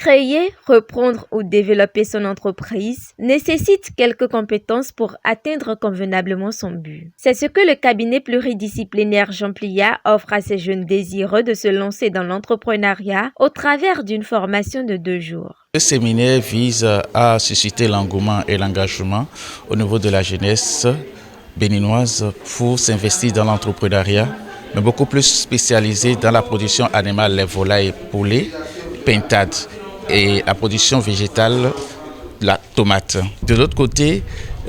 Créer, reprendre ou développer son entreprise nécessite quelques compétences pour atteindre convenablement son but. C'est ce que le cabinet pluridisciplinaire Jean Pliat offre à ces jeunes désireux de se lancer dans l'entrepreneuriat au travers d'une formation de 2 jours. Ce séminaire vise à susciter l'engouement et l'engagement au niveau de la jeunesse béninoise pour s'investir dans l'entrepreneuriat, mais beaucoup plus spécialisé dans la production animale, les volailles, poulets, pintades et la production végétale, la tomate. De l'autre côté,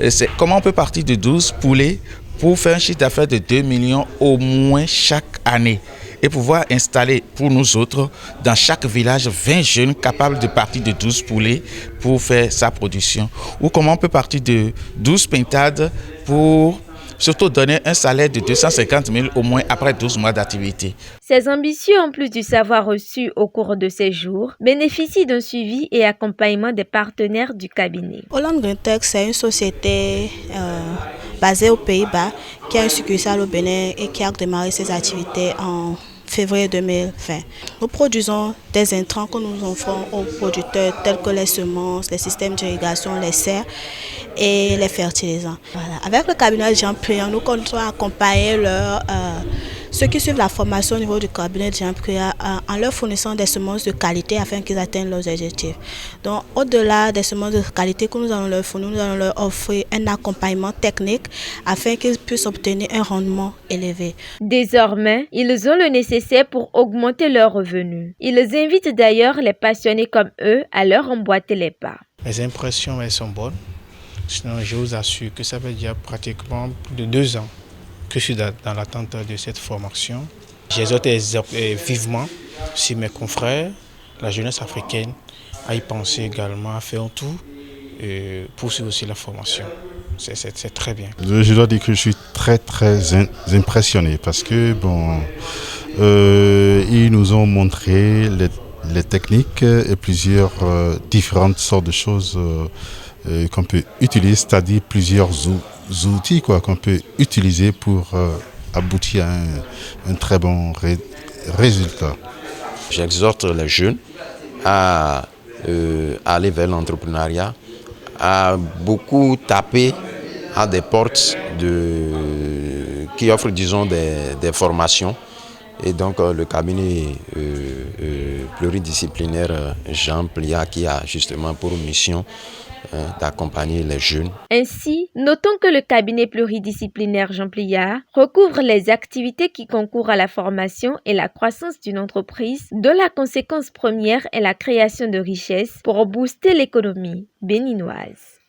c'est comment on peut partir de 12 poulets pour faire un chiffre d'affaires de 2 millions au moins chaque année et pouvoir installer pour nous autres dans chaque village 20 jeunes capables de partir de 12 poulets pour faire sa production. Ou comment on peut partir de 12 pintades pour surtout donner un salaire de 250 000 au moins après 12 mois d'activité. Ces ambitieux, en plus du savoir reçu au cours de ces jours, bénéficient d'un suivi et accompagnement des partenaires du cabinet. Holland Green Tech, c'est une société basée aux Pays-Bas qui a une succursale au Bénin et qui a démarré ses activités en février 2020. Nous produisons des intrants que nous offrons aux producteurs tels que les semences, les systèmes d'irrigation, les serres et les fertilisants. Voilà. Avec le cabinet Jean Pliat, nous comptons accompagner ceux qui suivent la formation au niveau du cabinet Jean Pliat en leur fournissant des semences de qualité afin qu'ils atteignent leurs objectifs. Donc, au-delà des semences de qualité que nous allons leur fournir, nous allons leur offrir un accompagnement technique afin qu'ils puissent obtenir un rendement élevé. Désormais, ils ont le nécessaire pour augmenter leurs revenus. Ils invitent d'ailleurs les passionnés comme eux à leur emboîter les pas. Mes impressions, elles sont bonnes. Sinon, je vous assure que ça fait déjà pratiquement plus de 2 ans que je suis dans l'attente de cette formation. J'exhorte vivement si mes confrères, la jeunesse africaine, à y penser également, à faire tout pour suivre aussi la formation. C'est très bien. Je dois dire que je suis très impressionné parce que ils nous ont montré les techniques et plusieurs différentes sortes de choses qu'on peut utiliser, c'est-à-dire plusieurs outils qu'on peut utiliser pour aboutir à un très bon résultat. J'exhorte les jeunes à aller vers l'entrepreneuriat, à beaucoup taper à des portes qui offrent, disons, des formations. Et donc le cabinet pluridisciplinaire Jean Pliat qui a justement pour mission d'accompagner les jeunes. Ainsi, notons que le cabinet pluridisciplinaire Jean Pliat recouvre les activités qui concourent à la formation et la croissance d'une entreprise dont la conséquence première est la création de richesses pour booster l'économie béninoise.